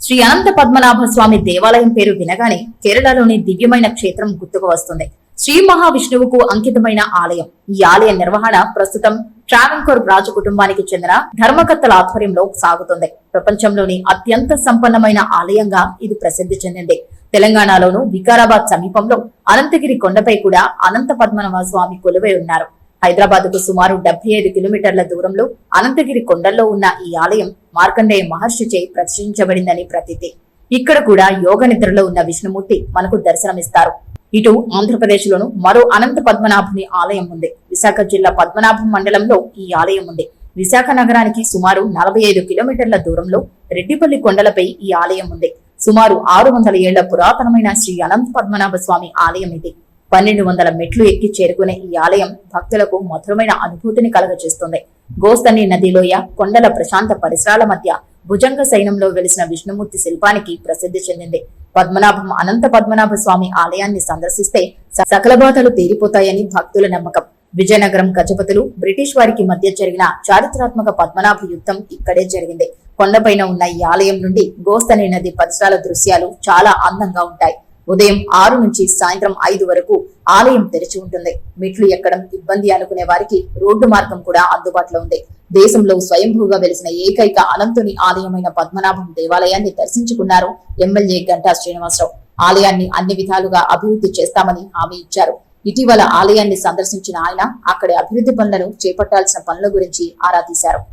శ్రీ అనంత పద్మనాభ స్వామి దేవాలయం పేరు వినగానే కేరళలోని దివ్యమైన క్షేత్రం గుర్తుకు వస్తుంది. శ్రీ మహావిష్ణువుకు అంకితమైన ఆలయం. ఈ ఆలయ నిర్వహణ ప్రస్తుతం ట్రావెంకోర్ రాజ కుటుంబానికి చెందిన ధర్మకర్తల ఆధ్వర్యంలో సాగుతుంది. ప్రపంచంలోని అత్యంత సంపన్నమైన ఆలయంగా ఇది ప్రసిద్ధి చెందింది. తెలంగాణలోను వికారాబాద్ సమీపంలో అనంతగిరి కొండపై కూడా అనంత పద్మనాభ స్వామి కొలువై ఉన్నారు. హైదరాబాద్ కు సుమారు 75 కిలోమీటర్ల దూరంలో అనంతగిరి కొండల్లో ఉన్న ఈ ఆలయం మార్కండేయ మహర్షిచే ప్రతిష్ఠించబడిందని ప్రతీతి. ఇక్కడ కూడా యోగ నిద్రలో ఉన్న విష్ణుమూర్తి మనకు దర్శనమిస్తారు. ఇటు ఆంధ్రప్రదేశ్ లోను మరో అనంత పద్మనాభుని ఆలయం ఉంది. విశాఖ జిల్లా పద్మనాభం మండలంలో ఈ ఆలయం ఉంది. విశాఖ నగరానికి సుమారు 45 కిలోమీటర్ల దూరంలో రెడ్డిపల్లి కొండలపై ఈ ఆలయం ఉంది. సుమారు 600 ఏళ్ల పురాతనమైన శ్రీ అనంత పద్మనాభ స్వామి ఆలయం ఇది. 1200 మెట్లు ఎక్కి చేరుకునే ఈ ఆలయం భక్తులకు మధురమైన అనుభూతిని కలగజేస్తుంది. గోస్తని నదిలోయ కొండల ప్రశాంత పరిసరాల మధ్య భుజంగ సైనంలో వెలిసిన విష్ణుమూర్తి శిల్పానికి ప్రసిద్ధి చెందింది. పద్మనాభం అనంత పద్మనాభ స్వామి ఆలయాన్ని సందర్శిస్తే సకల బాధలు తీరిపోతాయని భక్తుల నమ్మకం. విజయనగరం గజపతులు బ్రిటిష్ వారికి మధ్య జరిగిన చారిత్రాత్మక పద్మనాభ యుద్ధం ఇక్కడే జరిగింది. కొండపైన ఉన్న ఈ ఆలయం నుండి గోస్తని నది పరిసరాల దృశ్యాలు చాలా అందంగా ఉంటాయి. ఉదయం 6 నుంచి సాయంత్రం 5 వరకు ఆలయం తెరిచి ఉంటుంది. మెట్లు ఎక్కడం ఇబ్బంది అనుకునే వారికి రోడ్డు మార్గం కూడా అందుబాటులో ఉంది. దేశంలో స్వయంభూగా వెలిసిన ఏకైక అనంతుని ఆలయమైన పద్మనాభం దేవాలయాన్ని దర్శించుకున్నారు ఎమ్మెల్యే గంటా శ్రీనివాసరావు. ఆలయాన్ని అన్ని విధాలుగా అభివృద్ధి చేస్తామని హామీ ఇచ్చారు. ఇటీవల ఆలయాన్ని సందర్శించిన ఆయన అక్కడి అభివృద్ధి పనులను చేపట్టాల్సిన పనుల గురించి ఆరా తీశారు.